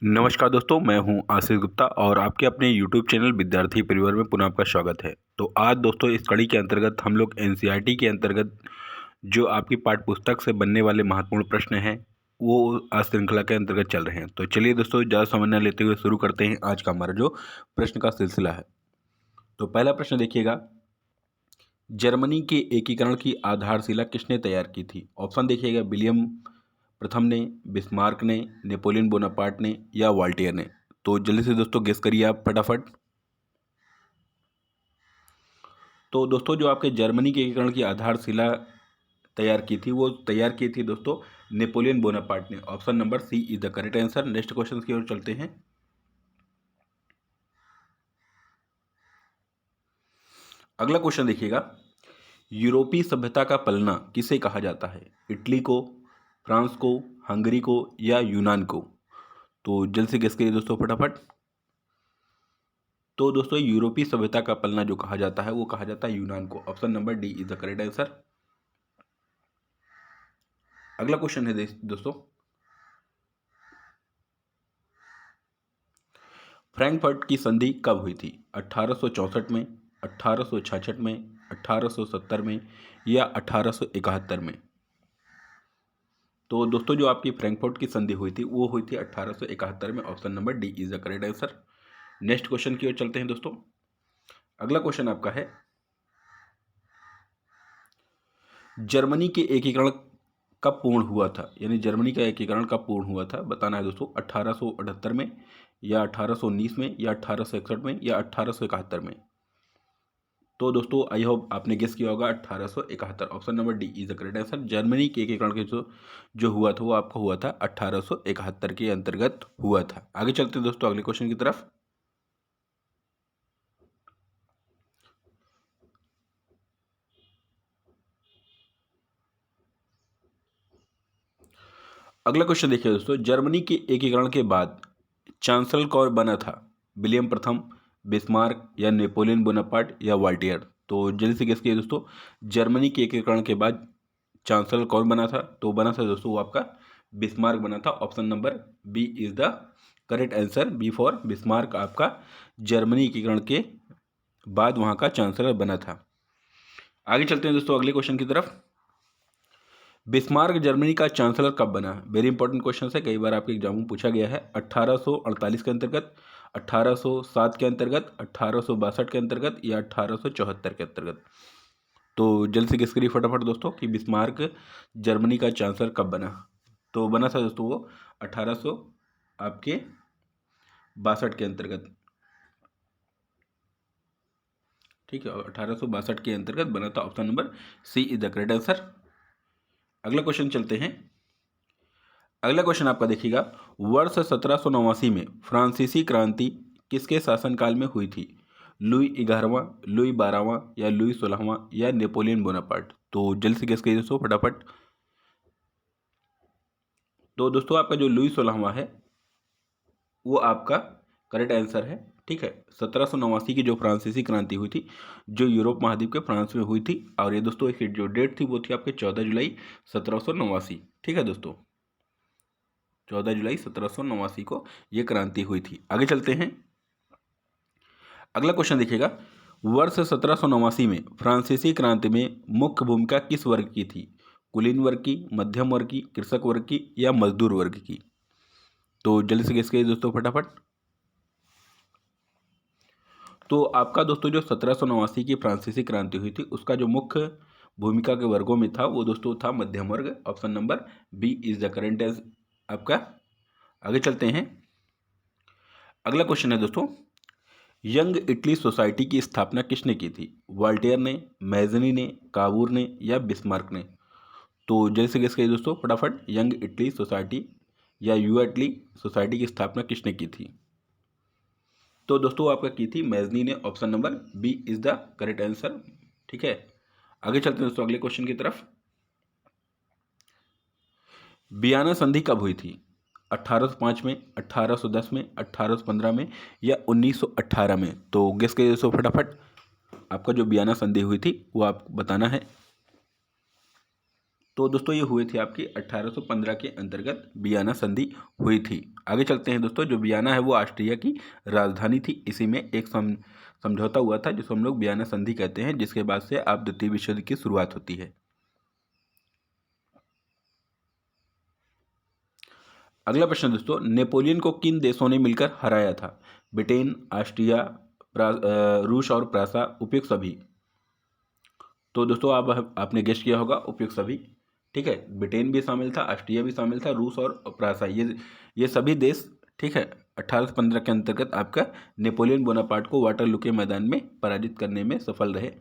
नमस्कार दोस्तों, मैं हूं आशीष गुप्ता और आपके अपने YouTube चैनल विद्यार्थी परिवार में पुनः आपका स्वागत है। तो आज दोस्तों इस कड़ी के अंतर्गत हम लोग NCERT के अंतर्गत जो आपकी पाठ्य पुस्तक से बनने वाले महत्वपूर्ण प्रश्न हैं वो आज श्रृंखला के अंतर्गत चल रहे हैं। तो चलिए दोस्तों ज़्यादा समय न लेते हुए शुरू करते हैं आज का हमारा जो प्रश्न का सिलसिला है। तो पहला प्रश्न देखिएगा, जर्मनी के एकीकरण की आधारशिला किसने तैयार की थी? ऑप्शन देखिएगा, विलियम प्रथम ने, बिस्मार्क ने, नेपोलियन बोनापार्ट ने या वॉल्टेयर ने। तो जल्दी से दोस्तों गेस करिए आप फटाफट। तो दोस्तों जो आपके जर्मनी के एकीकरण की आधारशिला तैयार की थी वो तैयार की थी दोस्तों नेपोलियन बोनापार्ट ने। Option number C is the correct answer. Next question की ओर चलते हैं। अगला क्वेश्चन देखिएगा, यूरोपीय सभ्यता का पलना किसे कहा जाता है? इटली को, फ्रांस को, हंगरी को या यूनान को? तो जल्द से गेस करिए दोस्तों फटाफट। तो दोस्तों यूरोपीय सभ्यता का पलना जो कहा जाता है वो कहा जाता है यूनान को। Option number D is the correct answer. अगला क्वेश्चन है दोस्तों, फ्रैंकफर्ट की संधि कब हुई थी? 1864 में, 1866 में, 1870 में या 1871 में? तो दोस्तों जो आपकी फ्रैंकफर्ट की संधि हुई थी वो हुई थी 1871 में। Option number D is the correct answer. Next question की ओर चलते हैं दोस्तों। अगला क्वेश्चन आपका है, जर्मनी के एकीकरण कब पूर्ण हुआ था? यानी जर्मनी का एकीकरण कब पूर्ण हुआ था बताना है दोस्तों। 1878 में या 1819 में या 1861 में या 1871 में? तो दोस्तों आई होप आपने गेस किया होगा 1871। Option number D is the correct answer. Germany के एकीकरण के जो हुआ था वो आपका हुआ था 1871 के अंतर्गत हुआ था। आगे चलते हैं दोस्तों अगले क्वेश्चन की तरफ। अगला क्वेश्चन देखिए दोस्तों, जर्मनी के एकीकरण के बाद चांसलर कौन बना था? विलियम प्रथम, बिस्मार्क या नेपोलियन बोनापार्ट या वॉल्टेयर? तो जल्दी से गेस कीजिए दोस्तों, जर्मनी के एकीकरण के बाद चांसलर कौन बना था? तो बना था दोस्तों वो आपका बिस्मार्क बना था। Option number B is the correct answer. B for Bismarck आपका जर्मनी एकीकरण के बाद वहाँ का चांसलर बना था। आगे चलते हैं दोस्तों अगले क्वेश्चन की तरफ। बिस्मार्क जर्मनी का चांसलर कब बना? वेरी इंपॉर्टेंट क्वेश्चन है, कई बार आपके एग्जाम में पूछा गया है। 1848 के अंतर्गत, 1807 के अंतर्गत, 1862 के अंतर्गत या 1874 के अंतर्गत? तो जल्द से गेस करिए फटाफट दोस्तों कि बिस्मार्क जर्मनी का चांसलर कब बना। तो बना था दोस्तों वो 1800 आपके 62 के अंतर्गत। ठीक है, 1862 के अंतर्गत बना था। Option number C is the correct answer. अगला क्वेश्चन चलते हैं। अगला क्वेश्चन आपका देखिएगा, वर्ष 1789 में फ्रांसीसी क्रांति किसके शासनकाल में हुई थी? लुई 11वां, लुई 12वां या लुई 16वां या नेपोलियन बोनापार्ट? तो जल्द से गेस कीजिए दोस्तों फटाफट। तो दोस्तों आपका जो लुई 16वां है वो आपका करेक्ट आंसर है। ठीक है, 1789 की जो फ्रांसीसी क्रांति हुई थी जो यूरोप महाद्वीप के फ्रांस में हुई थी, और ये दोस्तों इसकी जो डेट थी वो थी आपके 14 जुलाई 1789। ठीक है दोस्तों, 14 जुलाई 1789 को ये क्रांति हुई थी। आगे चलते हैं। अगला क्वेश्चन देखिएगा, वर्ष 1789 में फ्रांसीसी क्रांति में मुख्य भूमिका किस वर्ग की थी? कुलीन वर्ग की, मध्यम वर्ग की, कृषक वर्ग की या मजदूर वर्ग की? तो जल्दी से गेस कीजिए दोस्तों फटाफट। तो आपका दोस्तों जो 1789 की फ्रांसीसी क्रांति हुई थी उसका जो मुख्य भूमिका के वर्गों में था वो दोस्तों था मध्यम वर्ग। Option number B is the correct आपका। आगे चलते हैं। अगला क्वेश्चन है दोस्तों, यंग इटली सोसाइटी की स्थापना किसने की थी? वॉल्टेयर ने, मैजनी ने, काबूर ने या बिस्मार्क ने? तो जल्दी से गेस करिए दोस्तों फटाफट, यंग इटली सोसाइटी या युवा इटली सोसाइटी की स्थापना किसने की थी? तो दोस्तों आपका की थी मैजनी ने। Option number B is the correct answer. ठीक है, आगे चलते हैं दोस्तों अगले क्वेश्चन की तरफ। वियना संधि कब हुई थी? 1805 में, 1810 में, 1815 में या 1918 में? तो गेस करिए दोस्तों फटाफट, आपका जो वियना संधि हुई थी वो आपको बताना है। तो दोस्तों ये हुए थे आपकी 1815 के अंतर्गत वियना संधि हुई थी। आगे चलते हैं दोस्तों, जो वियना है वो ऑस्ट्रिया की राजधानी थी। इसी में एक समझौता हुआ था जिसको हम लोग वियना संधि कहते हैं, जिसके बाद से आप द्वितीय विश्व युद्ध की शुरुआत होती है। अगला प्रश्न दोस्तों, नेपोलियन को किन देशों ने मिलकर हराया था? ब्रिटेन, ऑस्ट्रिया, रूस और प्रासा, उपयुक्त सभी। तो दोस्तों आपने गेस किया होगा उपयुक्त सभी। ठीक है, ब्रिटेन भी शामिल था, ऑस्ट्रिया भी शामिल था, रूस और प्रासा, ये सभी देश, ठीक है, 1815 के अंतर्गत आपका नेपोलियन बोनापार्ट को वाटरलू के मैदान में पराजित करने में सफल रहे।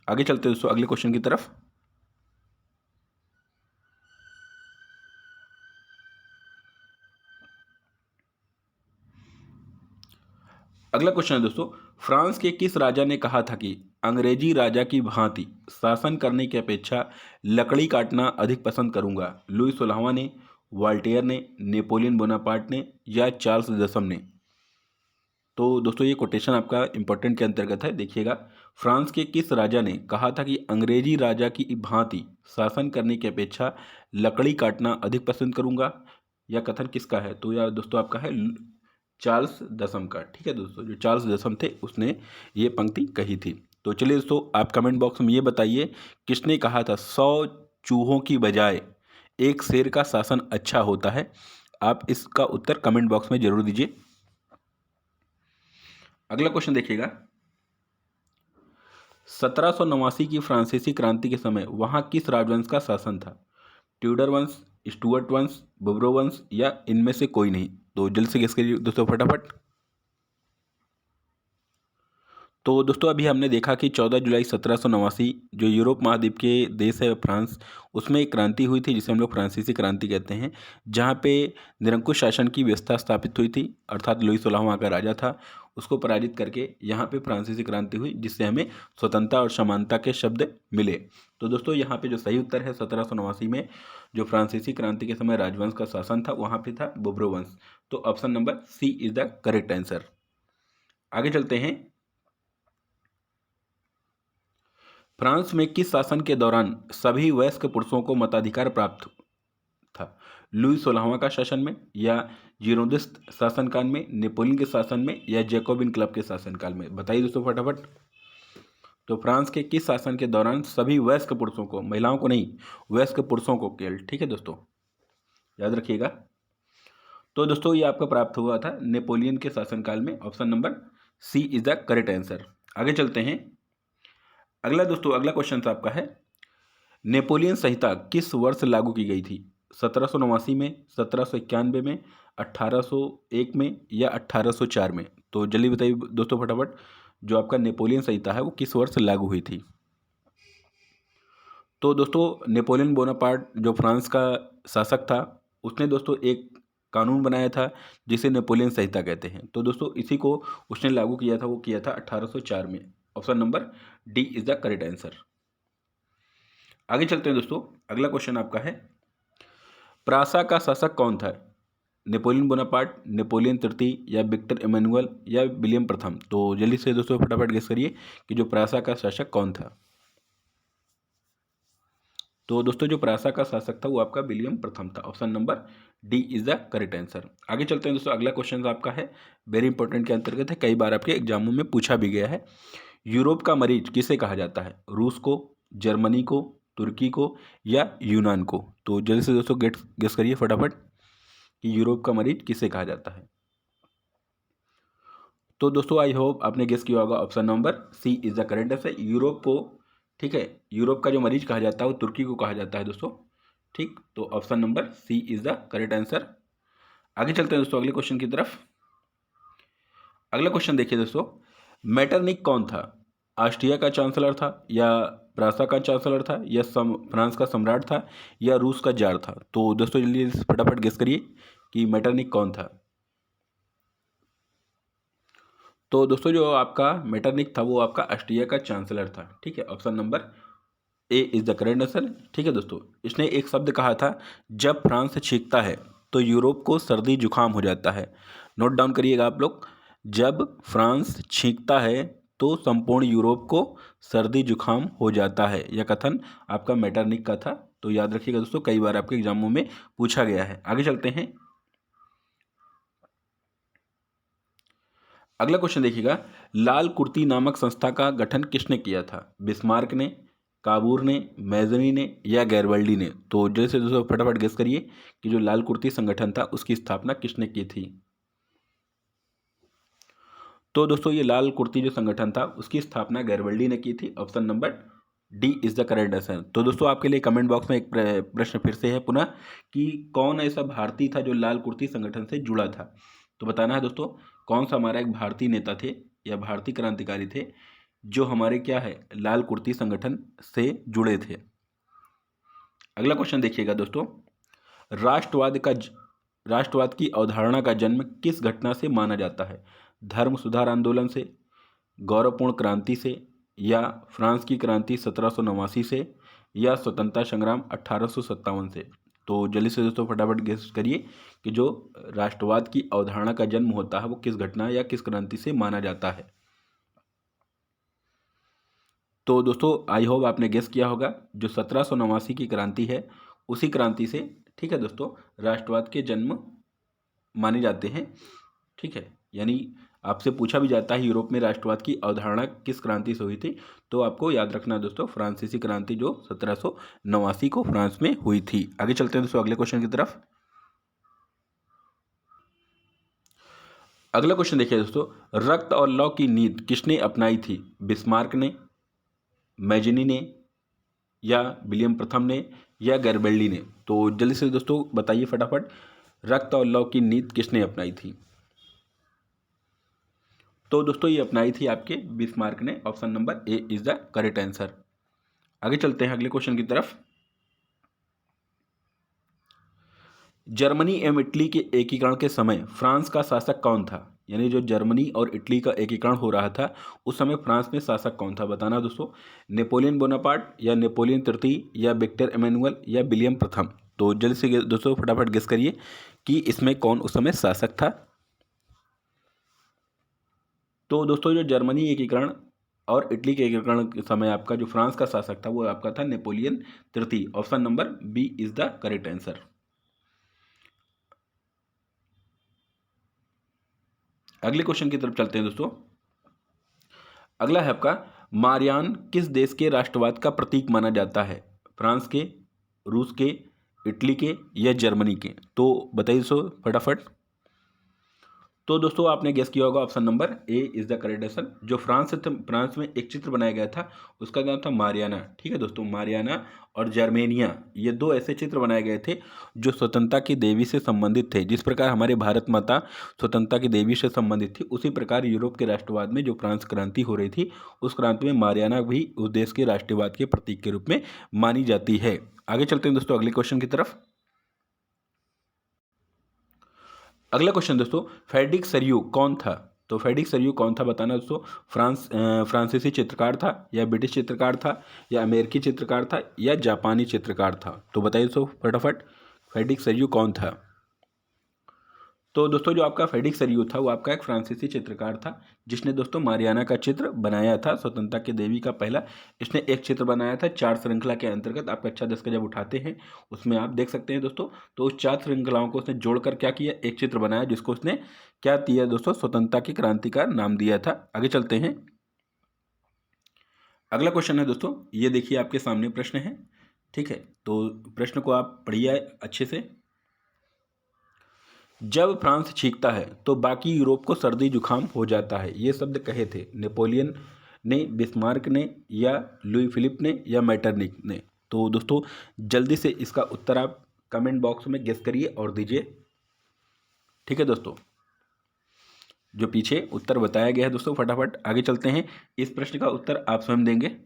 आगे चलते दोस्तों अगले क्वेश्चन की तरफ। अगला क्वेश्चन है दोस्तों, फ्रांस के किस राजा ने कहा था कि अंग्रेजी राजा की भांति शासन करने की अपेक्षा लकड़ी काटना अधिक पसंद करूंगा? लुई 16वां ने, वॉल्टेयर ने, नेपोलियन बोनापार्ट ने या चार्ल्स दसम ने? तो दोस्तों ये कोटेशन आपका इंपॉर्टेंट के अंतर्गत है, देखिएगा। फ्रांस के किस राजा ने कहा था कि अंग्रेजी राजा की भांति शासन करने की अपेक्षा लकड़ी काटना अधिक पसंद करूंगा? यह कथन किसका है? तो यह दोस्तों आपका है चार्ल्स दसम का। ठीक है दोस्तों, जो चार्ल्स दसम थे उसने ये पंक्ति कही थी। तो चलिए दोस्तों, आप कमेंट बॉक्स में ये बताइए, किसने कहा था 100 चूहों की बजाय एक शेर का शासन अच्छा होता है? आप इसका उत्तर कमेंट बॉक्स में जरूर दीजिए। अगला क्वेश्चन देखिएगा, 1789 की फ्रांसीसी क्रांति के समय वहां किस राजवंश का शासन था? ट्यूडर वंश, स्टुअर्ट वंश, बोब्रो वंश या इनमें से कोई नहीं? तो जल्द से गेस करिए दोस्तों फटाफट। तो दोस्तों अभी हमने देखा कि 14 जुलाई 1789 जो यूरोप महाद्वीप के देश है फ्रांस, उसमें एक क्रांति हुई थी जिसे हम लोग फ्रांसीसी क्रांति कहते हैं, जहाँ पे निरंकुश शासन की व्यवस्था स्थापित हुई थी, अर्थात लुई 16वां का राजा था, उसको पराजित करके यहाँ पे फ्रांसीसी क्रांति हुई, जिससे हमें स्वतंत्रता और समानता के शब्द मिले। तो दोस्तों यहाँ पे जो सही उत्तर है 1789 में जो फ्रांसीसी क्रांति के समय राजवंश का शासन था वहाँ पे था बोब्रो वंश। तो option number C is the correct answer. आगे चलते हैं, फ्रांस में किस शासन के दौरान सभी वयस्क पुरुषों को मताधिकार प्राप्त था? लुई 16वां का शासन में या जीरोदिस्ट शासनकाल में, नेपोलियन के शासन में या जैकोबिन क्लब के शासनकाल में? बताइए दोस्तों फटाफट। तो फ्रांस के किस शासन के दौरान सभी वयस्क पुरुषों को, महिलाओं को नहीं, वयस्क पुरुषों को केवल, ठीक है दोस्तों, याद रखिएगा। तो दोस्तों ये आपका प्राप्त हुआ था नेपोलियन के शासनकाल में। Option number C is the correct answer. आगे चलते हैं, अगला दोस्तों अगला क्वेश्चन आपका है, नेपोलियन संहिता किस वर्ष लागू की गई थी? 1789 में, 1791 में, 1801 में या 1804 में? तो जल्दी बताइए दोस्तों फटाफट, जो आपका नेपोलियन संहिता है वो किस वर्ष लागू हुई थी? तो दोस्तों नेपोलियन बोनापार्ट जो फ्रांस का शासक था, उसने दोस्तों एक कानून बनाया था जिसे नेपोलियन संहिता कहते हैं। तो दोस्तों इसी को उसने लागू किया था, वो किया था 1804 में। Option number D is the correct answer. आगे चलते हैं दोस्तों, अगला क्वेश्चन आपका है, प्रासा का शासक कौन था? नेपोलियन बोनापार्ट, नेपोलियन तृतीय या विक्टर इमैनुअल या विलियम प्रथम? तो जल्दी से दोस्तों फटाफट गेस करिए कि जो प्रासा का शासक कौन था। तो दोस्तों जो प्रासा का शासक था वो आपका विलियम प्रथम था। Option number D is the correct answer. आगे चलते हैं दोस्तों, अगला क्वेश्चन आपका है वेरी इंपॉर्टेंट के अंतर्गत है, कई बार आपके एग्जामों में पूछा भी गया है। यूरोप का मरीज किसे कहा जाता है? रूस को, जर्मनी को, तुर्की को या यूनान को? तो जल्दी से दोस्तों गेस करिए फटाफट कि यूरोप का मरीज किसे कहा जाता है। तो दोस्तों आई होप आपने गेस किया होगा, option number C is the correct answer, Europe को, ठीक है, यूरोप का जो मरीज कहा जाता है वो तुर्की को कहा जाता है दोस्तों। ठीक, तो option number C is the correct answer. आगे चलते हैं दोस्तों अगले क्वेश्चन की तरफ। अगला क्वेश्चन देखिए दोस्तों, मेटरनिक कौन था? ऑस्ट्रिया का चांसलर था या प्रासा का चांसलर था या फ्रांस का सम्राट था या रूस का जार था? तो दोस्तों जल्दी फटाफट गेस करिए कि मेटरनिक कौन था। तो दोस्तों जो आपका मेटरनिक था वो आपका ऑस्ट्रिया का चांसलर था। ठीक है, option number A is the correct answer. ठीक है दोस्तों, इसने एक शब्द कहा था, जब फ्रांस छींकता है तो यूरोप को सर्दी जुकाम हो जाता है। नोट डाउन करिएगा आप लोग, जब फ्रांस छींकता है तो संपूर्ण यूरोप को सर्दी जुकाम हो जाता है। यह कथन आपका मेटरनिक का था। तो याद रखिएगा दोस्तों, कई बार आपके एग्जामों में पूछा गया है। आगे चलते हैं। अगला क्वेश्चन देखिएगा, लाल कुर्ती नामक संस्था का गठन किसने किया था? बिस्मार्क ने, काबूर ने, मैजनी ने या गैरवल्डी ने? तो जल्दी से दोस्तों फटाफट गेस करिए कि जो लाल कुर्ती संगठन था उसकी स्थापना किसने की थी। तो दोस्तों ये लाल कुर्ती जो संगठन था उसकी स्थापना गैरवल्डी ने की थी। Option number D is the correct answer. तो दोस्तों आपके लिए कमेंट बॉक्स में एक प्रश्न फिर से है पुनः कि कौन ऐसा भारतीय था जो लाल कुर्ती संगठन से जुड़ा था। तो बताना है दोस्तों कौन सा हमारा एक भारतीय नेता थे या भारतीय क्रांतिकारी थे जो हमारे क्या है लाल कुर्ती संगठन से जुड़े थे। अगला क्वेश्चन देखिएगा दोस्तों, राष्ट्रवाद की अवधारणा का जन्म किस घटना से माना जाता है? धर्म सुधार आंदोलन से, गौरवपूर्ण क्रांति से या फ्रांस की क्रांति 1789 से या स्वतंत्रता संग्राम 1857 से? तो जल्दी से दोस्तों फटाफट गेस करिए कि जो राष्ट्रवाद की अवधारणा का जन्म होता है वो किस घटना या किस क्रांति से माना जाता है। तो दोस्तों आई होप आपने गेस किया होगा, जो 1789 की क्रांति है उसी क्रांति से, ठीक है दोस्तों, राष्ट्रवाद के जन्म माने जाते हैं। ठीक है, यानी आपसे पूछा भी जाता है यूरोप में राष्ट्रवाद की अवधारणा किस क्रांति से हुई थी, तो आपको याद रखना दोस्तों फ्रांसीसी क्रांति जो 1789 को फ्रांस में हुई थी। आगे चलते हैं दोस्तों अगले क्वेश्चन की तरफ। अगला क्वेश्चन देखिए दोस्तों, रक्त और लौ की नीति किसने अपनाई थी? बिस्मार्क ने, मैजनी ने या विलियम प्रथम ने या गैरिबल्डी ने? तो जल्दी से दोस्तों बताइए फटाफट, रक्त और लौ की नीति किसने अपनाई थी? तो दोस्तों ये अपनाई थी आपके बिस्मार्क ने। Option number A is the correct answer. आगे चलते हैं अगले क्वेश्चन की तरफ। जर्मनी एवं इटली के एकीकरण के समय फ्रांस का शासक कौन था? यानी जो जर्मनी और इटली का एकीकरण हो रहा था उस समय फ्रांस में शासक कौन था? बताना दोस्तों, नेपोलियन बोनापार्ट या नेपोलियन तृतीय या विक्टर इमैनुअल या विलियम प्रथम? तो जल्दी से दोस्तों फटाफट गेस करिए कि इसमें कौन उस समय शासक था। तो दोस्तों जो जर्मनी एकीकरण और इटली के एकीकरण के समय आपका जो फ्रांस का शासक था वो आपका था नेपोलियन तृतीय। Option number B is the correct answer. अगले क्वेश्चन की तरफ चलते हैं दोस्तों। अगला है आपका, मारियान किस देश के राष्ट्रवाद का प्रतीक माना जाता है? फ्रांस के, रूस के, इटली के या जर्मनी के? तो बताइए दोस्तों फटाफट। तो दोस्तों आपने गेस किया होगा option number A is the correct answer. जो फ्रांस में एक चित्र बनाया गया था उसका नाम था मारियाना। ठीक है दोस्तों, मारियाना और जर्मेनिया ये दो ऐसे चित्र बनाए गए थे जो स्वतंत्रता की देवी से संबंधित थे। जिस प्रकार हमारे भारत माता स्वतंत्रता की देवी से संबंधित थी उसी प्रकार यूरोप के राष्ट्रवाद में जो फ्रांस क्रांति हो रही थी उस क्रांति में मारियाना भी उस देश के राष्ट्रवाद के प्रतीक के रूप में मानी जाती है। आगे चलते हैं दोस्तों अगले क्वेश्चन की तरफ। अगला क्वेश्चन दोस्तों, फ्रेडरिक सरियू कौन था? तो फ्रेडरिक सरियू कौन था बताना दोस्तों। फ्रांसीसी चित्रकार था या ब्रिटिश चित्रकार था या अमेरिकी चित्रकार था या जापानी चित्रकार था? तो बताइए दोस्तों फटाफट, फ्रेडरिक सरियू कौन था? तो दोस्तों जो आपका फ्रेडरिक सरियू था वो आपका एक फ्रांसीसी चित्रकार था जिसने दोस्तों मारियाना का चित्र बनाया था, स्वतंत्रता की देवी का पहला इसने एक चित्र बनाया था। 4 श्रृंखला के अंतर्गत आप कक्षा 10 का जब उठाते हैं उसमें आप देख सकते हैं दोस्तों। तो उस 4 श्रृंखलाओं को उसने जोड़कर क्या किया, एक चित्र बनाया जिसको उसने क्या दिया दोस्तों, स्वतंत्रता की क्रांति का नाम दिया था। आगे चलते हैं। अगला क्वेश्चन है दोस्तों, ये देखिए आपके सामने प्रश्न है। ठीक है, तो प्रश्न को आप पढ़िए अच्छे से। जब फ्रांस छींकता है तो बाकी यूरोप को सर्दी जुकाम हो जाता है, ये शब्द कहे थे नेपोलियन ने, बिस्मार्क ने या लुई फिलिप ने या मैटरनिक ने? तो दोस्तों जल्दी से इसका उत्तर आप कमेंट बॉक्स में गेस करिए और दीजिए। ठीक है दोस्तों, जो पीछे उत्तर बताया गया है दोस्तों फटाफट आगे चलते हैं। इस प्रश्न का उत्तर आप स्वयं देंगे।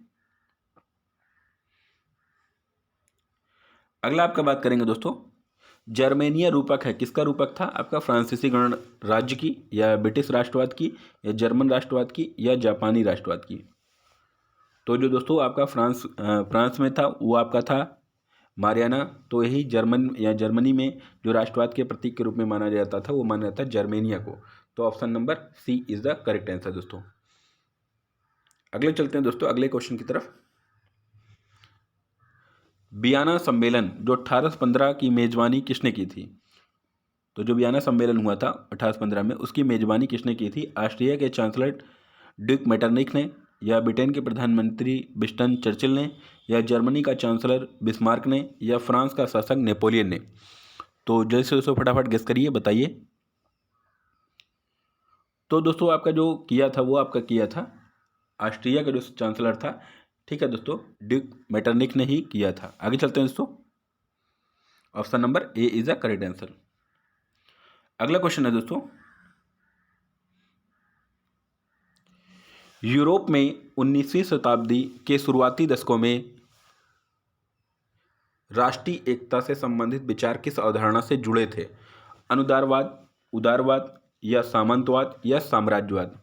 अगला आपका बात करेंगे दोस्तों, जर्मेनिया रूपक है किसका रूपक था? आपका फ्रांसीसी गणराज्य की या ब्रिटिश राष्ट्रवाद की या जर्मन राष्ट्रवाद की या जापानी राष्ट्रवाद की? तो जो दोस्तों आपका फ्रांस में था वो आपका था मारियाना। तो यही जर्मनी में जो राष्ट्रवाद के प्रतीक के रूप में माना जाता था वो माना जाता जर्मेनिया को। तो option number C is the correct answer दोस्तों। अगले चलते हैं दोस्तों अगले क्वेश्चन की तरफ। वियना सम्मेलन जो 1815 की मेजबानी किसने की थी? तो जो वियना सम्मेलन हुआ था 1815 में, उसकी मेजबानी किसने की थी? ऑस्ट्रिया के चांसलर ड्यूक मेटरनिख ने, या ब्रिटेन के प्रधानमंत्री विंस्टन चर्चिल ने, या जर्मनी का चांसलर बिस्मार्क ने, या फ्रांस का शासक नेपोलियन ने? तो जल्दी से दोस्तों फटाफट गेस करिए, बताइए। तो दोस्तों आपका जो किया था वो आपका किया था ऑस्ट्रिया का जो चांसलर था, ठीक है दोस्तों, ड्यूक मेटरनिख ने ही किया था। आगे चलते हैं दोस्तों, option number A is the correct answer. अगला क्वेश्चन है दोस्तों, यूरोप में 19वीं शताब्दी के शुरुआती दशकों में राष्ट्रीय एकता से संबंधित विचार किस अवधारणा से जुड़े थे? अनुदारवाद, उदारवाद, या सामंतवाद, या साम्राज्यवाद?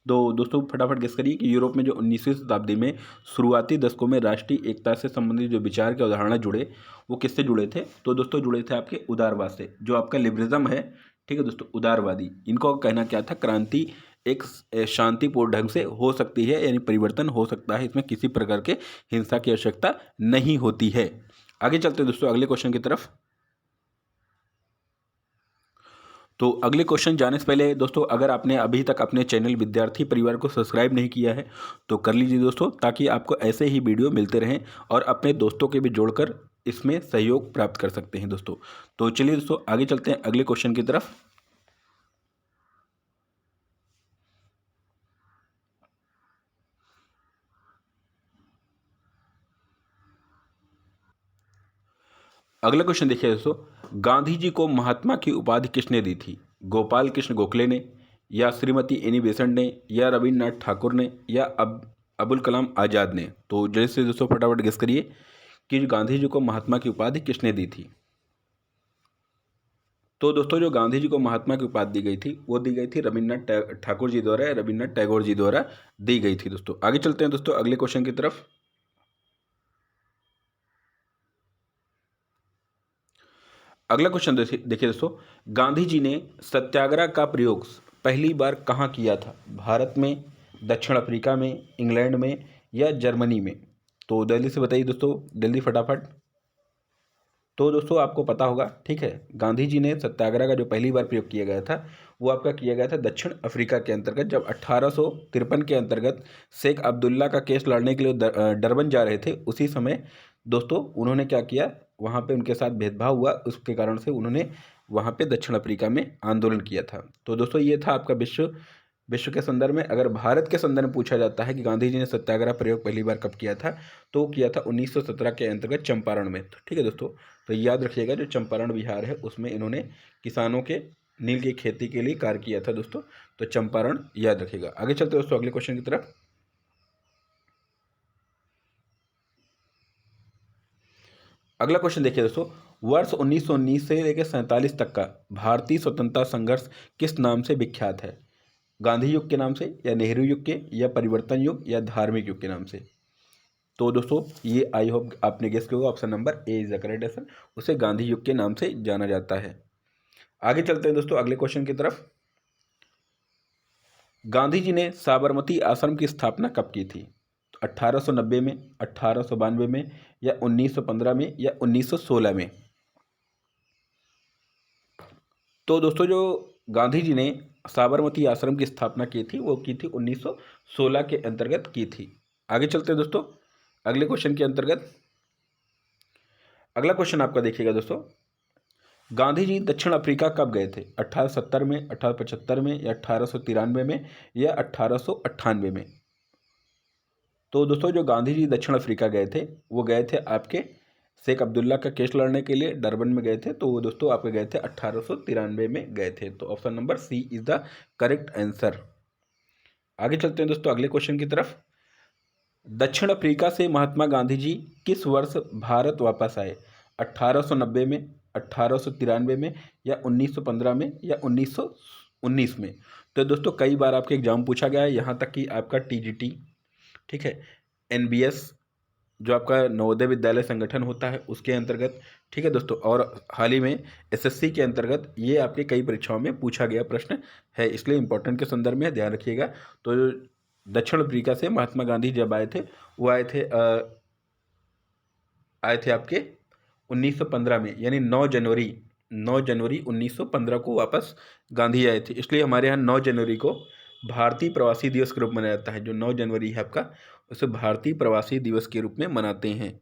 तो दोस्तों फटाफट गेस करिए कि यूरोप में जो 19वीं शताब्दी में शुरुआती दशकों में राष्ट्रीय एकता से संबंधित जो विचार के अवधारणा जुड़े, वो किससे जुड़े थे? तो दोस्तों जुड़े थे आपके उदारवाद से। जो आपका लिबरलिज्म है, ठीक है दोस्तों, उदारवादी, इनको कहना क्या था? क्रांति एक शांतिपूर्ण ढंग से हो सकती है, यानी परिवर्तन हो सकता है, इसमें किसी प्रकार के हिंसा की आवश्यकता नहीं होती है। आगे चलते हैं दोस्तों अगले क्वेश्चन की तरफ। तो अगले क्वेश्चन जाने से पहले दोस्तों, अगर आपने अभी तक अपने चैनल विद्यार्थी परिवार को सब्सक्राइब नहीं किया है तो कर लीजिए दोस्तों, ताकि आपको ऐसे ही वीडियो मिलते रहें और अपने दोस्तों के भी जोड़कर इसमें सहयोग प्राप्त कर सकते हैं दोस्तों। तो चलिए दोस्तों आगे चलते हैं अगले क्वेश्चन की तरफ। अगला क्वेश्चन देखिए दोस्तों, गांधी जी को महात्मा की उपाधि किसने दी थी? गोपाल कृष्ण गोखले ने, या श्रीमती एनी बेसेंट ने, या रविन्द्रनाथ ठाकुर ने, या अबुल कलाम आज़ाद ने? तो जल्दी से दोस्तों फटाफट गेस करिए कि गांधी जी को महात्मा की उपाधि किसने दी थी? तो दोस्तों जो गांधी जी को महात्मा की उपाधि दी गई थी वो दी गई थी रविन्द्रनाथ ठाकुर जी द्वारा, रविन्द्रनाथ टैगोर जी द्वारा दी गई थी दोस्तों। आगे चलते हैं दोस्तों अगले क्वेश्चन की तरफ। अगला क्वेश्चन देखिए दोस्तों, गांधी जी ने सत्याग्रह का प्रयोग पहली बार कहाँ किया था? भारत में, दक्षिण अफ्रीका में, इंग्लैंड में, या जर्मनी में? तो जल्दी से बताइए दोस्तों, जल्दी फटाफट। तो दोस्तों आपको पता होगा, ठीक है, गांधी जी ने सत्याग्रह का जो पहली बार प्रयोग किया गया था वो आपका किया गया था दक्षिण अफ्रीका के अंतर्गत, जब 1853 के अंतर्गत शेख अब्दुल्ला का केस लड़ने के लिए डरबन जा रहे थे। उसी समय दोस्तों उन्होंने क्या किया, वहाँ पे उनके साथ भेदभाव हुआ, उसके कारण से उन्होंने वहाँ पे दक्षिण अफ्रीका में आंदोलन किया था। तो दोस्तों ये था आपका विश्व के संदर्भ में। अगर भारत के संदर्भ में पूछा जाता है कि गांधी जी ने सत्याग्रह प्रयोग पहली बार कब किया था, तो किया था 1917 के अंतर्गत चंपारण में। तो ठीक है दोस्तों, तो याद रखिएगा जो चंपारण बिहार है उसमें इन्होंने किसानों के नील की खेती के लिए कार्य किया था दोस्तों। तो चंपारण याद रखिएगा। आगे चलते दोस्तों अगले क्वेश्चन की तरफ। अगला क्वेश्चन देखिए दोस्तों, वर्ष 1919 से लेकर 47 तक का भारतीय स्वतंत्रता संघर्ष किस नाम से विख्यात है? गांधी युग के नाम से, या नेहरू युग के, या परिवर्तन युग, या धार्मिक युग के नाम से? तो दोस्तों ये आई होप आपने गेस किया होगा, option number A is the correct answer. उसे गांधी युग के नाम से जाना जाता है। आगे चलते हैं दोस्तों अगले क्वेश्चन की तरफ। गांधी जी ने साबरमती आश्रम की स्थापना कब की थी? 1890 में, 1892 में, या 1915 में, या 1916 में? तो दोस्तों जो गांधी जी ने साबरमती आश्रम की स्थापना की थी वो की थी 1916 के अंतर्गत की थी। आगे चलते हैं दोस्तों अगले क्वेश्चन के अंतर्गत। अगला क्वेश्चन आपका देखिएगा दोस्तों, गांधी जी दक्षिण अफ्रीका कब गए थे? 1870 में, 1875 में, या 1893 में, या 1898 में? तो दोस्तों जो गांधी जी दक्षिण अफ्रीका गए थे वो गए थे आपके शेख अब्दुल्ला का केस लड़ने के लिए, डरबन में गए थे। तो वो दोस्तों आपके गए थे 1893 में गए थे। तो option number C is the correct answer. आगे चलते हैं दोस्तों अगले क्वेश्चन की तरफ। दक्षिण अफ्रीका से महात्मा गांधी जी किस वर्ष भारत वापस आए? 1890 में, 1893 में, या 1915 में, या 1919 में? तो दोस्तों कई बार आपके एग्जाम पूछा गया है, यहाँ तक कि आपका टीजीटी, ठीक है, एनबीएस जो आपका नवोदय विद्यालय संगठन होता है उसके अंतर्गत, ठीक है दोस्तों, और हाल ही में एसएससी के अंतर्गत ये आपके कई परीक्षाओं में पूछा गया प्रश्न है, इसलिए इंपॉर्टेंट के संदर्भ में ध्यान रखिएगा। तो दक्षिण अफ्रीका से महात्मा गांधी जब आए थे वो आए थे आए थे आपके 1915 में, यानी 9 जनवरी 1915 को वापस गांधी आए थे। इसलिए हमारे यहाँ 9 जनवरी को भारतीय प्रवासी दिवस के रूप में मनाया जाता है। जो 9 जनवरी है आपका, उसे भारतीय प्रवासी दिवस के रूप में मनाते हैं,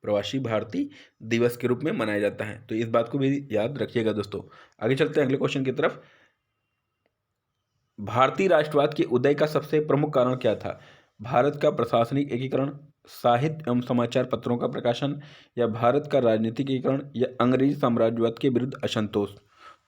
प्रवासी भारतीय दिवस के रूप में मनाया जाता है। तो इस बात को भी याद रखिएगा दोस्तों। आगे चलते हैं अगले क्वेश्चन की तरफ। भारतीय राष्ट्रवाद के उदय का सबसे प्रमुख कारण क्या था? भारत का प्रशासनिक एकीकरण, साहित्य एवं समाचार पत्रों का प्रकाशन, या भारत का राजनीतिक एकीकरण, या अंग्रेजी साम्राज्यवाद के विरुद्ध असंतोष।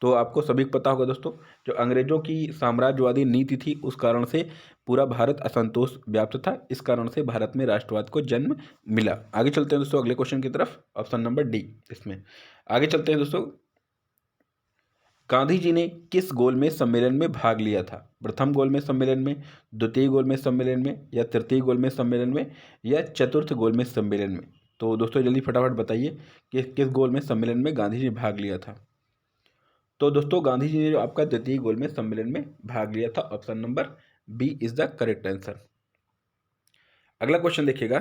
तो आपको सभी को पता होगा दोस्तों, जो अंग्रेजों की साम्राज्यवादी नीति थी उस कारण से पूरा भारत असंतोष व्याप्त था। इस कारण से भारत में राष्ट्रवाद को जन्म मिला। आगे चलते हैं दोस्तों अगले क्वेश्चन की तरफ, ऑप्शन नंबर डी इसमें। आगे चलते हैं दोस्तों। गांधी जी ने किस गोलमेज सम्मेलन में भाग लिया था? प्रथम गोलमेज सम्मेलन में, द्वितीय गोलमेज सम्मेलन में, या तृतीय गोलमेज सम्मेलन में, या चतुर्थ गोलमेज सम्मेलन में? तो दोस्तों जल्दी फटाफट बताइए कि किस गोलमेज सम्मेलन में गांधी जी भाग लिया था। तो दोस्तों गांधी जी ने जो आपका द्वितीय गोलमेज सम्मेलन में भाग लिया था। Option number B is the correct answer. अगला क्वेश्चन देखिएगा।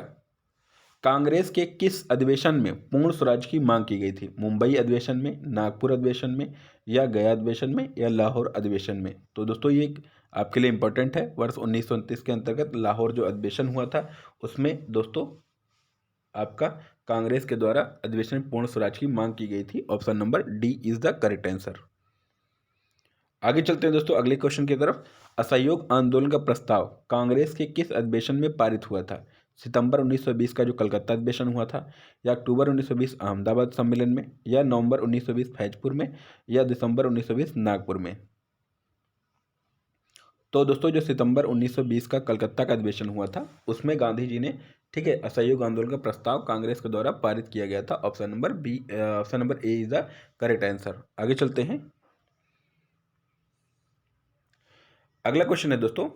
कांग्रेस के किस अधिवेशन में पूर्ण स्वराज की मांग की गई थी? मुंबई अधिवेशन में, नागपुर अधिवेशन में, या गया अधिवेशन में, या लाहौर अधिवेशन में? तो दोस्तों ये आपके लिए इंपॉर्टेंट है। वर्ष 1929 के अंतर्गत लाहौर जो अधिवेशन हुआ था उसमें दोस्तों आपका कांग्रेस के द्वारा अधिवेशन में पूर्ण स्वराज की मांग की गई थी। Option number D is the correct answer. आगे चलते हैं दोस्तों अगले क्वेश्चन की तरफ। असहयोग आंदोलन का प्रस्ताव कांग्रेस के किस अधिवेशन में पारित हुआ था? सितंबर 1920 का जो कलकत्ता अधिवेशन हुआ था, या अक्टूबर 1920 अहमदाबाद सम्मेलन में, या नवंबर 1920 फैजपुर में, या दिसंबर 1920 नागपुर में? तो दोस्तों जो सितंबर 1920 का कलकत्ता का अधिवेशन हुआ था उसमें गांधी जी ने, ठीक है, असहयोग आंदोलन का प्रस्ताव कांग्रेस के द्वारा पारित किया गया था। Option number A is the correct answer. आगे चलते हैं। अगला क्वेश्चन है दोस्तों,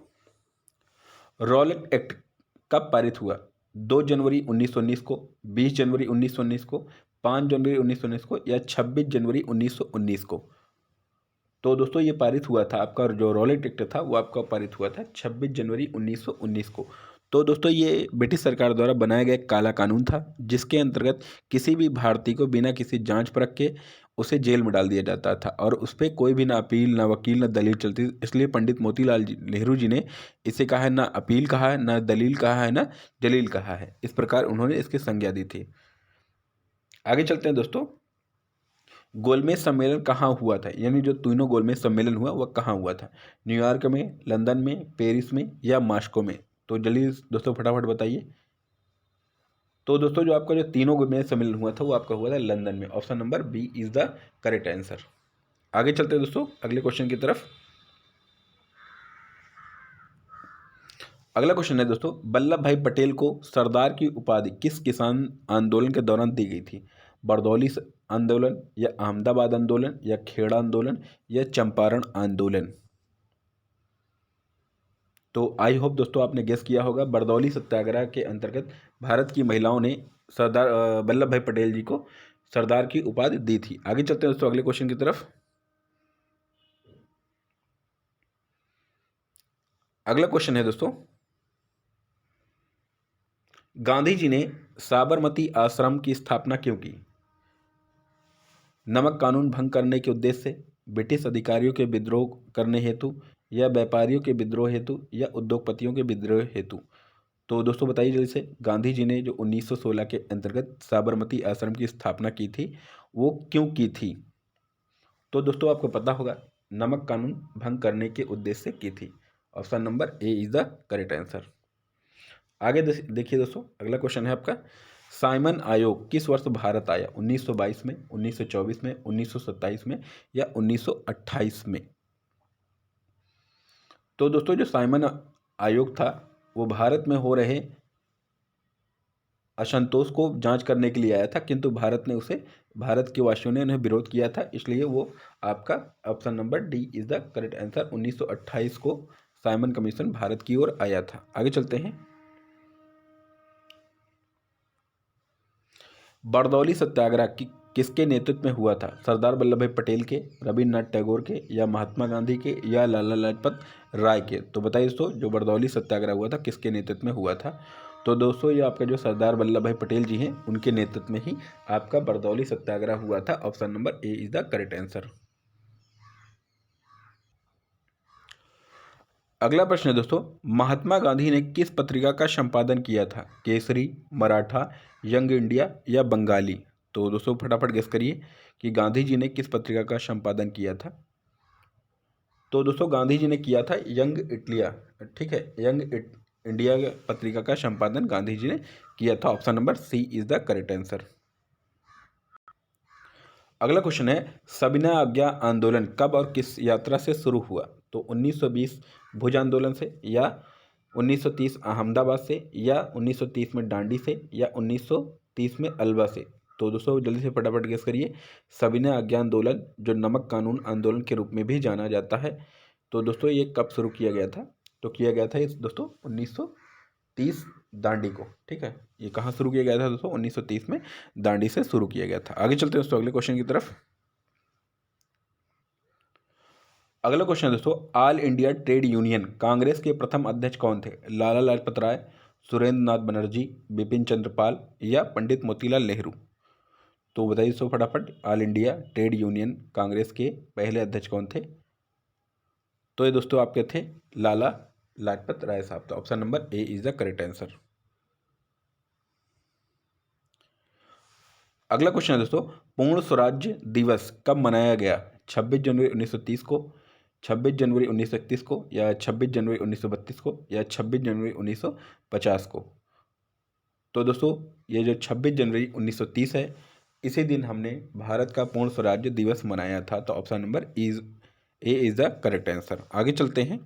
रॉलेट एक्ट कब पारित हुआ? 2 जनवरी 1919 को, 20 जनवरी 1919 को, 5 जनवरी 1919 को, या 26 जनवरी 1919 को? तो दोस्तों ये पारित हुआ था, आपका जो रॉलेट एक्ट था वो आपका पारित हुआ था 26 जनवरी 1919 को। तो दोस्तों ये ब्रिटिश सरकार द्वारा बनाया गया एक काला कानून था जिसके अंतर्गत किसी भी भारतीय को बिना किसी जांच परख के उसे जेल में डाल दिया जाता था, और उस पर कोई भी ना अपील, ना वकील, ना दलील चलती। इसलिए पंडित मोतीलाल नेहरू जी ने इसे कहा है, ना अपील कहा है, ना दलील कहा है, ना जलील कहा है। इस प्रकार उन्होंने इसकी संज्ञा दी थी। आगे चलते हैं दोस्तों। गोलमेज सम्मेलन कहाँ हुआ था? यानी जो तीनों गोलमेज सम्मेलन हुआ वह कहाँ हुआ था? न्यूयॉर्क में, लंदन में, पेरिस में, या मॉस्को में? तो जल्दी दोस्तों फटाफट बताइए। तो दोस्तों जो आपका जो तीनों गोलमेज सम्मेलन हुआ था वो आपका हुआ था लंदन में। Option number B is the correct answer. आगे चलते हैं दोस्तों अगले क्वेश्चन की तरफ। अगला क्वेश्चन है दोस्तों, वल्लभ भाई पटेल को सरदार की उपाधि किस किसान आंदोलन के दौरान दी गई थी? बरदौली आंदोलन, या अहमदाबाद आंदोलन, या खेड़ा आंदोलन, या चंपारण आंदोलन? तो आई होप दोस्तों आपने गेस किया होगा। बरदौली सत्याग्रह के अंतर्गत भारत की महिलाओं ने सरदार वल्लभ भाई पटेल जी को सरदार की उपाधि दी थी। आगे चलते हैं दोस्तों अगले क्वेश्चन की तरफ। अगला क्वेश्चन है दोस्तों, गांधी जी ने साबरमती आश्रम की स्थापना क्यों की? नमक कानून भंग करने के उद्देश्य से, ब्रिटिश अधिकारियों के विद्रोह करने हेतु, या व्यापारियों के विद्रोह हेतु, या उद्योगपतियों के विद्रोह हेतु? तो दोस्तों बताइए जल्दी से, गांधी जी ने जो 1916 के अंतर्गत साबरमती आश्रम की स्थापना की थी वो क्यों की थी? तो दोस्तों आपको पता होगा, नमक कानून भंग करने के उद्देश्य से की थी। Option number A is the correct answer. आगे देखिए दोस्तों अगला क्वेश्चन है आपका, साइमन आयोग किस वर्ष भारत आया? 1922 में, 1924 में, 1927 में, या 1928 में? तो दोस्तों जो साइमन आयोग था वो भारत में हो रहे असंतोष को जांच करने के लिए आया था, किंतु भारत के वासियों ने उन्हें विरोध किया था, इसलिए वो आपका option number D is the correct answer. 1928 को साइमन कमीशन भारत की ओर आया था। आगे चलते हैं। बरदौली सत्याग्रह किसके नेतृत्व में हुआ था? सरदार वल्लभ भाई पटेल के, रविन्द्रनाथ टैगोर के, या महात्मा गांधी के, या लाला लाजपत राय के? तो बताइए दोस्तों जो बरदौली सत्याग्रह हुआ था किसके नेतृत्व में हुआ था? तो दोस्तों ये आपका जो सरदार वल्लभ भाई पटेल जी हैं उनके नेतृत्व में ही आपका बरदौली सत्याग्रह हुआ था। Option number A is the correct answer. अगला प्रश्न है दोस्तों, महात्मा गांधी ने किस पत्रिका का संपादन किया था? केसरी, मराठा, यंग इंडिया या बंगाली? तो दोस्तों फटाफट गेस करिए कि गांधी जी ने किस पत्रिका का संपादन किया था। तो दोस्तों गांधी जी ने किया था यंग इंडिया, ठीक है, इंडिया पत्रिका का संपादन गांधी जी ने किया था। Option number C is the correct answer. अगला क्वेश्चन है, सविनय अवज्ञा आंदोलन कब और किस यात्रा से शुरू हुआ? तो 1920 भुज आंदोलन से, या 1930 अहमदाबाद से, या 1930 में डांडी से, या 1930 में अलवा से? तो दोस्तों जल्दी से फटाफट गेस करिए। सविनय अवज्ञा आंदोलन जो नमक कानून आंदोलन के रूप में भी जाना जाता है, तो दोस्तों ये कब शुरू किया गया था? तो किया गया था इस दोस्तों 1930 दांडी को, ठीक है। ये कहाँ शुरू किया गया था दोस्तों? 1930 में दांडी से शुरू किया गया था। आगे चलते हैं दोस्तों अगले क्वेश्चन की तरफ। अगला क्वेश्चन है दोस्तों, all India trade union Congress के प्रथम अध्यक्ष कौन थे? लाला लाजपत राय, सुरेंद्र नाथ बनर्जी, बिपिन चंद्र पाल या पंडित मोतीलाल नेहरू? तो बताइए दोस्तों फटाफट, all India trade union Congress के पहले अध्यक्ष कौन थे? तो ये दोस्तों आपके थे लाला लाजपत राय साहब। तो option number A is the correct answer. अगला क्वेश्चन है दोस्तों, पूर्ण स्वराज्य दिवस कब मनाया गया? 26 जनवरी 1930 को, 26 जनवरी 1931 को, या 26 जनवरी 1932 को, या 26 जनवरी 1950 को? तो दोस्तों ये जो 26 जनवरी 1930 है, इसी दिन हमने भारत का पूर्ण स्वराज्य दिवस मनाया था। तो option number A is the correct answer. आगे चलते हैं।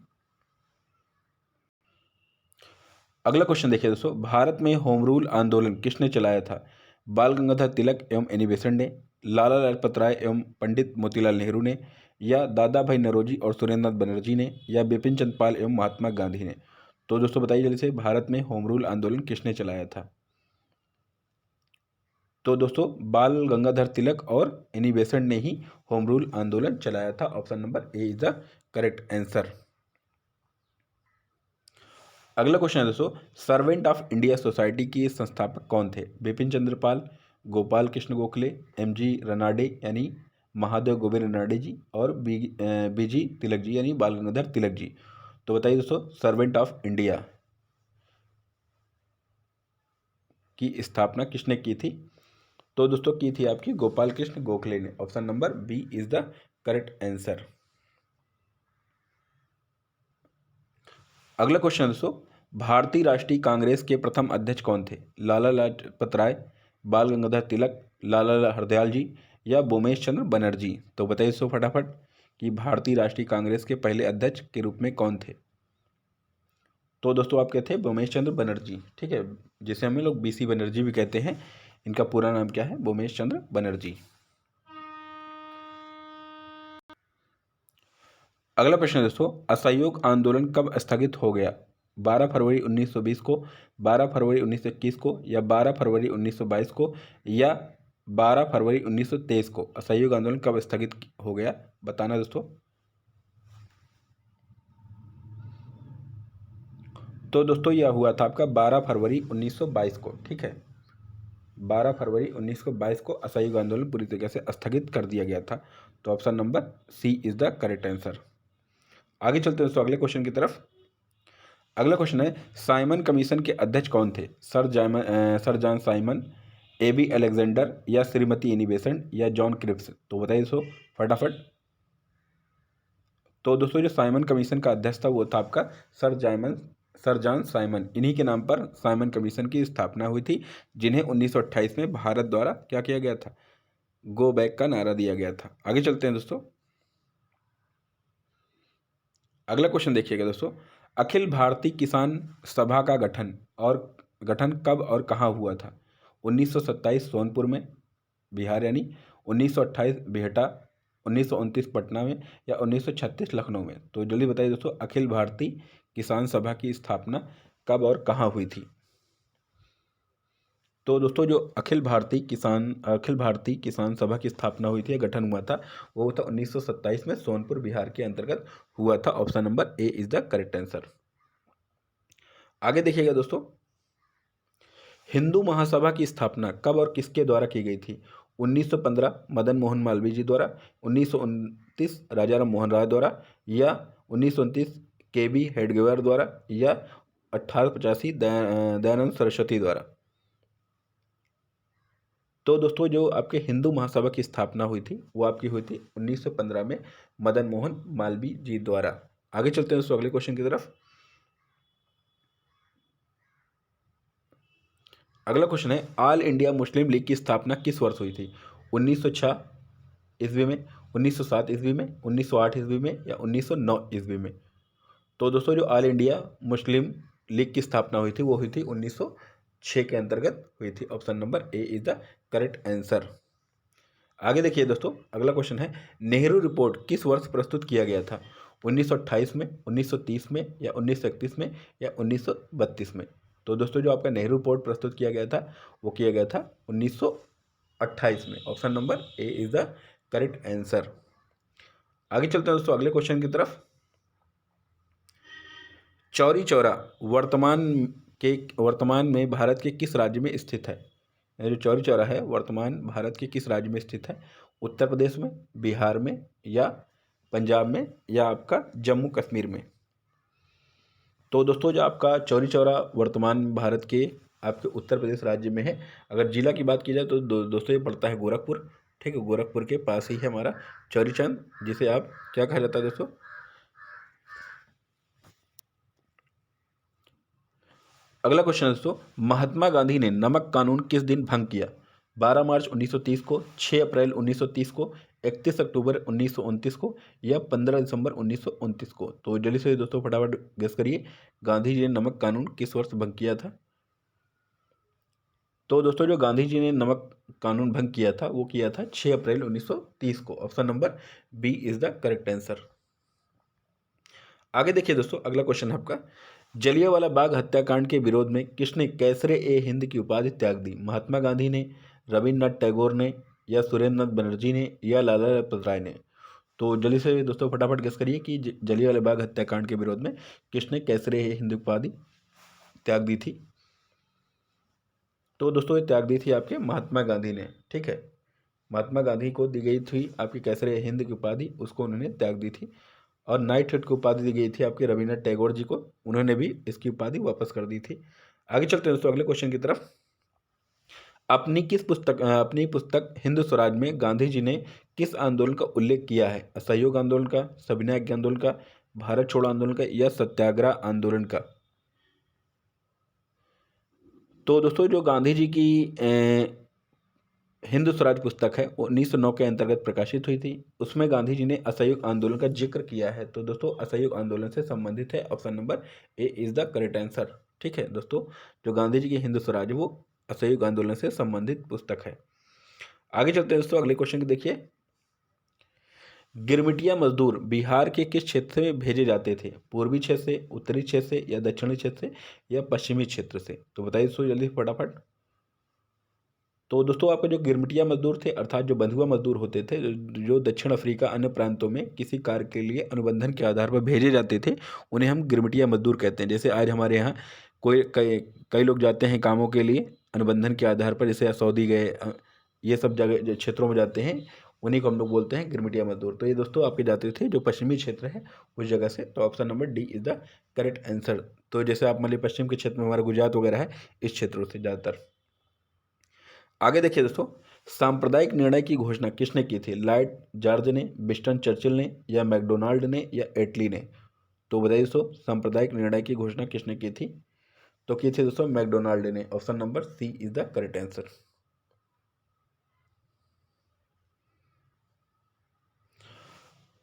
अगला क्वेश्चन देखिए दोस्तों, भारत में होम रूल आंदोलन किसने चलाया था? बाल गंगाधर तिलक एवं एनी बेसेंट ने, लाला लाजपत राय एवं पंडित मोतीलाल नेहरू ने, या दादा भाई नौरोजी और सुरेंद्र नाथ बनर्जी ने, या बिपिन चंद्र पाल एवं महात्मा गांधी ने? तो दोस्तों बताइए जल्दी से, भारत में होम रूल आंदोलन किसने चलाया था? तो दोस्तों बाल गंगाधर तिलक और एनी बेसेंट ने ही होम रूल आंदोलन चलाया था। Option number A is the correct answer. अगला क्वेश्चन है दोस्तों, सर्वेंट ऑफ इंडिया सोसाइटी के संस्थापक कौन थे? बिपिन चंद्र पाल, गोपाल कृष्ण गोखले, एमजी रनाडे यानी महादेव गोविंद रनाडे जी, और बीजी तिलक जी यानी बाल गंगाधर तिलक जी? तो बताइए दोस्तों, सर्वेंट ऑफ इंडिया की स्थापना किसने की थी? तो दोस्तों की थी आपकी गोपाल कृष्ण गोखले ने। Option number B is the correct answer. अगला क्वेश्चन है दोस्तों, भारतीय राष्ट्रीय कांग्रेस के प्रथम अध्यक्ष कौन थे? लाला लाजपत राय, बाल गंगाधर तिलक, लाला हरदयाल जी, या बोमेश चंद्र बनर्जी? तो बताइए दोस्तों फटाफट कि भारतीय राष्ट्रीय कांग्रेस के पहले अध्यक्ष के रूप में कौन थे? तो दोस्तों आपके थे बोमेश चंद्र बनर्जी, ठीक है, जिसे हम लोग बीसी बनर्जी भी कहते हैं। इनका पूरा नाम क्या है? बोमेश चंद्र बनर्जी। अगला प्रश्न है दोस्तों, असहयोग आंदोलन कब स्थगित हो गया? 12 फरवरी 1920 को, 12 फरवरी 1921 को, या 12 फरवरी 1922 को, या 12 फरवरी 1923 को? असहयोग आंदोलन कब स्थगित हो गया, बताना दोस्तों। तो दोस्तों यह हुआ था आपका 12 फरवरी 1922 को, ठीक है। 12 फरवरी 1922 को असहयोग आंदोलन पूरी तरीके से स्थगित कर दिया गया था। तो option number C is the correct answer. आगे चलते हैं दोस्तों अगले क्वेश्चन की तरफ। अगला क्वेश्चन है, साइमन कमीशन के अध्यक्ष कौन थे? Sir John Simon, A B Alexander, या श्रीमती एनी बेसेंट, या जॉन क्रिप्स? तो बताइए दोस्तों फटाफट। तो दोस्तों जो साइमन कमीशन का अध्यक्ष था वो था आपका सर जॉन साइमन। इन्हीं के नाम पर साइमन कमीशन की स्थापना हुई थी, जिन्हें 1928 में भारत द्वारा क्या किया गया था? गो बैक का नारा दिया गया था। आगे चलते हैं दोस्तों। अगला क्वेश्चन देखिएगा दोस्तों, अखिल भारतीय किसान सभा का गठन कब और कहाँ हुआ था? 1927 सोनपुर में, बिहार यानी, 1928 बिहटा, 1929 पटना में, या 1936 लखनऊ में? तो जल्दी बताइए दोस्तों, अखिल भारतीय किसान सभा की स्थापना कब और कहाँ हुई थी? तो दोस्तों जो अखिल भारतीय किसान सभा की स्थापना हुई थी, गठन हुआ था, वो था 1927 में सोनपुर बिहार के अंतर्गत हुआ था। Option number A is the correct answer. आगे देखिएगा दोस्तों, हिंदू महासभा की स्थापना कब और किसके द्वारा की गई थी? 1915 मदन मोहन मालवीय जी द्वारा, 1929 राजाराम मोहन राय द्वारा, या 1929 KB हेडगेवार द्वारा, या 1885 दयानंद सरस्वती द्वारा। तो दोस्तों जो आपके हिंदू महासभा की स्थापना हुई थी वो आपकी हुई थी 1915 में मदन मोहन मालवीय जी द्वारा। आगे चलते हैं दोस्तों अगले क्वेश्चन की तरफ। अगला क्वेश्चन है ऑल इंडिया मुस्लिम लीग की स्थापना किस वर्ष हुई थी? 1906 ईस्वी में, 1907 ईस्वी में, 1908 ईस्वी में, या 1909 ईस्वी में? तो दोस्तों जो ऑल इंडिया मुस्लिम लीग की स्थापना हुई थी वो हुई थी 1906 के अंतर्गत हुई थी। Option number A is the correct answer. आगे देखिए दोस्तों अगला क्वेश्चन है नेहरू रिपोर्ट किस वर्ष प्रस्तुत किया गया था? 1928 में, 1930 में, या 1931 में, या 1932 में? तो दोस्तों जो आपका नेहरू रिपोर्ट प्रस्तुत किया गया था वो किया गया था 1928 में। Option number A is the correct answer. आगे चलते हैं दोस्तों अगले क्वेश्चन की तरफ। चौरी चौरा वर्तमान में भारत के किस राज्य में स्थित है? यह जो चौरी चौरा है वर्तमान भारत के किस राज्य में स्थित है? उत्तर प्रदेश में, बिहार में, या पंजाब में, या आपका जम्मू कश्मीर में? तो दोस्तों जो आपका चौरी चौरा वर्तमान भारत के आपके उत्तर प्रदेश राज्य में है। अगर जिला की बात की जाए तो दोस्तों ये पड़ता है गोरखपुर। ठीक है, गोरखपुर के पास ही है हमारा चौरीचंद, जिसे आप क्या कहा जाता है दोस्तों? अगला क्वेश्चन है दोस्तों महात्मा गांधी ने नमक कानून किस दिन भंग किया? 12 मार्च 1930 को, 6 अप्रैल 1930 को, 31 अक्टूबर 1929 को, या 15 दिसंबर 1929 को? तो जल्दी से दोस्तों फटाफट गेस करिए गांधी जी ने नमक कानून किस वर्ष भंग किया था? तो दोस्तों जो गांधी जी ने नमक कानून भंग किया था वो किया था 6 अप्रैल 1930 को। Option number B is the correct answer. आगे देखिए दोस्तों अगला क्वेश्चन है आपका जलियांवाला बाग हत्याकांड के विरोध में किसने कैसरे ए हिंद की उपाधि त्याग दी? महात्मा गांधी ने, रविन्द्रनाथ टैगोर ने, या सुरेंद्रनाथ बनर्जी ने, या लाला लाजपत राय ने? तो जल्दी से दोस्तों फटाफट गेस करिए कि जलियांवाला बाग हत्याकांड के विरोध में किसने कैसरे ए हिंद उपाधि त्याग दी थी? तो दोस्तों ये त्याग दी थी आपके महात्मा गांधी ने। ठीक है, महात्मा गांधी को दी गई थी आपकी कैसरे हिंद की उपाधि, उसको उन्होंने त्याग दी थी। और नाइट हेड की उपाधि दी गई थी आपके रविन्द्रनाथ टैगोर जी को, उन्होंने भी इसकी उपाधि वापस कर दी थी। आगे चलते हैं दोस्तों अगले क्वेश्चन की तरफ। अपनी पुस्तक हिंद स्वराज में गांधी जी ने किस आंदोलन का उल्लेख किया है? असहयोग आंदोलन का, सविनय अवज्ञा आंदोलन का, भारत छोड़ो आंदोलन का, या सत्याग्रह आंदोलन का? तो दोस्तों जो गांधी जी की हिंद स्वराज पुस्तक है 1909 के अंतर्गत प्रकाशित हुई थी, उसमें गांधी जी ने असहयोग आंदोलन का जिक्र किया है। तो दोस्तों असहयोग आंदोलन से संबंधित है। Option number A is the correct answer. ठीक है दोस्तों, जो गांधी जी की हिंद स्वराज वो असहयोग आंदोलन से संबंधित पुस्तक है। आगे चलते हैं दोस्तों अगले क्वेश्चन को देखिए गिरमिटिया मजदूर बिहार के किस क्षेत्र में भेजे जाते थे? पूर्वी क्षेत्र से, उत्तरी क्षेत्र से, या दक्षिणी क्षेत्र से, या पश्चिमी क्षेत्र से? तो बताइए दोस्तों जल्दी फटाफट। तो दोस्तों आपके जो गिरमिटिया मजदूर थे अर्थात जो बंधुआ मजदूर होते थे जो दक्षिण अफ्रीका अन्य प्रांतों में किसी कार्य के लिए अनुबंधन के आधार पर भेजे जाते थे, उन्हें हम गिरमिटिया मजदूर कहते हैं। जैसे आज हमारे यहाँ कई कई लोग जाते हैं कामों के लिए अनुबंधन के आधार पर, जैसे सऊदी गए, ये सब जगह जो क्षेत्रों में जाते हैं उन्हीं को हम लोग बोलते हैं गिरमिटिया मजदूर। तो ये दोस्तों आपके जाते थे जो पश्चिमी क्षेत्र है उस जगह से। तो option number D is the correct answer. तो जैसे आप मान लीजिए पश्चिम के क्षेत्र में हमारा गुजरात वगैरह है, इस क्षेत्रों से ज़्यादातर। आगे देखिए दोस्तों सांप्रदायिक निर्णय की घोषणा किसने की थी? लॉर्ड जॉर्ज ने, विंस्टन चर्चिल ने, या मैकडोनाल्ड ने, या एटली ने? तो बताइए दोस्तों सांप्रदायिक निर्णय की घोषणा किसने की थी? तो की थी दोस्तों मैकडोनाल्ड ने। Option number C is the correct answer.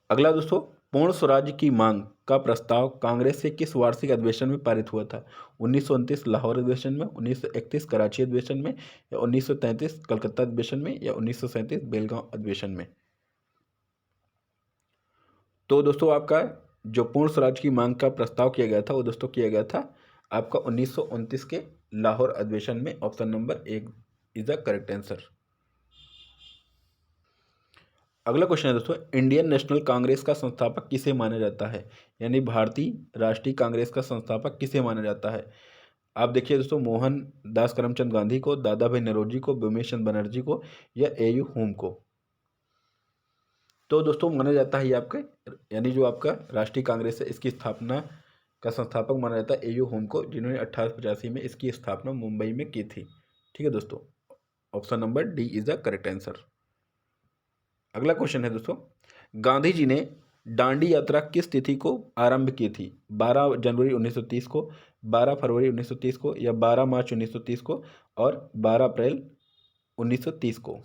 अगला दोस्तों पूर्ण स्वराज की मांग का प्रस्ताव कांग्रेस के किस वार्षिक अधिवेशन में पारित हुआ था? 1929 लाहौर अधिवेशन में, 1931 कराची अधिवेशन में, या 1933 कलकत्ता अधिवेशन में, या 1937 बेलगांव अधिवेशन में? तो दोस्तों आपका जो पूर्ण स्वराज की मांग का प्रस्ताव किया गया था वो दोस्तों किया गया था आपका 1929 के लाहौर अधिवेशन में। ऑप्शन नंबर एक इज द करेक्ट आंसर। अगला क्वेश्चन है दोस्तों इंडियन नेशनल कांग्रेस का संस्थापक किसे माना जाता है? यानी भारतीय राष्ट्रीय कांग्रेस का संस्थापक किसे माना जाता है? आप देखिए दोस्तों, मोहन दास करमचंद गांधी को, दादा भाई नौरोजी को, भीमेश बनर्जी को या एयू होम को। तो दोस्तों माना जाता है ये आपके यानी जो आपका राष्ट्रीय कांग्रेस है इसकी स्थापना का संस्थापक माना जाता है एयू होम को, जिन्होंने 1885 में इसकी स्थापना मुंबई में की थी। ठीक है दोस्तों, option number D is the correct answer. अगला क्वेश्चन है दोस्तों, गांधी जी ने दांडी यात्रा किस तिथि को आरंभ की थी? 12 जनवरी 1930 को, 12 फरवरी 1930 को या 12 मार्च 1930 को और 12 अप्रैल 1930 को।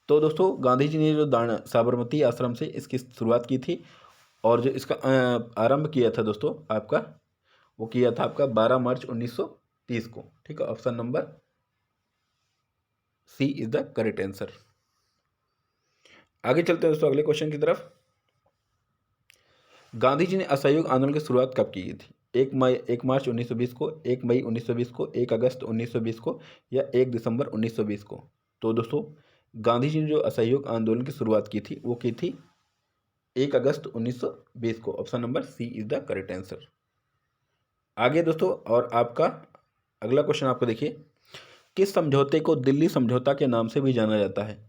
तो दोस्तों गांधी जी ने जो साबरमती आश्रम से इसकी शुरुआत की थी और जो इसका आरंभ किया था दोस्तों आपका, वो किया था आपका 12 मार्च 1930 को। ठीक है, option number C is the correct answer. आगे चलते हैं दोस्तों अगले क्वेश्चन की तरफ। गांधी जी ने असहयोग आंदोलन की शुरुआत कब की थी? 1 मार्च 1920 को, 1 मई 1920 को, 1 अगस्त 1920 को या 1 दिसंबर 1920 को। तो दोस्तों गांधी जी ने जो असहयोग आंदोलन की शुरुआत की थी वो की थी 1 अगस्त 1920 को। Option number C is the correct answer. आगे दोस्तों और आपका अगला क्वेश्चन आपको देखिए, किस समझौते को दिल्ली समझौता के नाम से भी जाना जाता है?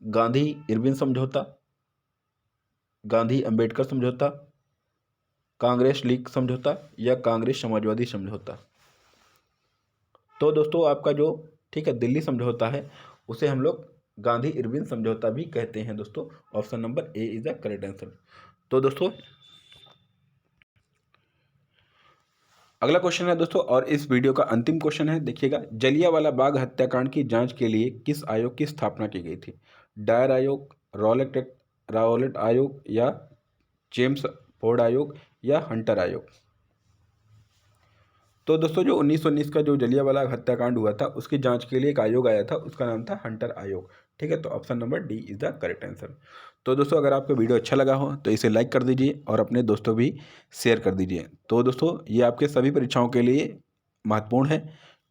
गांधी इरविन समझौता, गांधी अंबेडकर समझौता, कांग्रेस लीग समझौता या कांग्रेस समाजवादी समझौता। तो दोस्तों आपका जो ठीक है दिल्ली समझौता है उसे हम लोग गांधी इरविन समझौता भी कहते हैं दोस्तों। Option number A is the correct answer. तो दोस्तों अगला क्वेश्चन है दोस्तों और इस वीडियो का अंतिम क्वेश्चन है, देखिएगा, जलियांवाला बाग हत्याकांड की जांच के लिए किस आयोग की स्थापना की गई थी? डायर आयोग, रॉलेट आयोग या जेम्स फोर्ड आयोग या हंटर आयोग। तो दोस्तों जो 1919 का जो जलियांवाला हत्याकांड हुआ था उसकी जांच के लिए एक आयोग आया था, उसका नाम था हंटर आयोग। ठीक है, तो option number D is the correct answer. तो दोस्तों अगर आपको वीडियो अच्छा लगा हो तो इसे लाइक कर दीजिए और अपने दोस्तों भी शेयर कर दीजिए। तो दोस्तों ये आपके सभी परीक्षाओं के लिए महत्वपूर्ण है।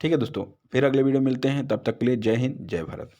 ठीक है दोस्तों, फिर अगले वीडियो मिलते हैं, तब तक के लिए जय हिंद जय भारत।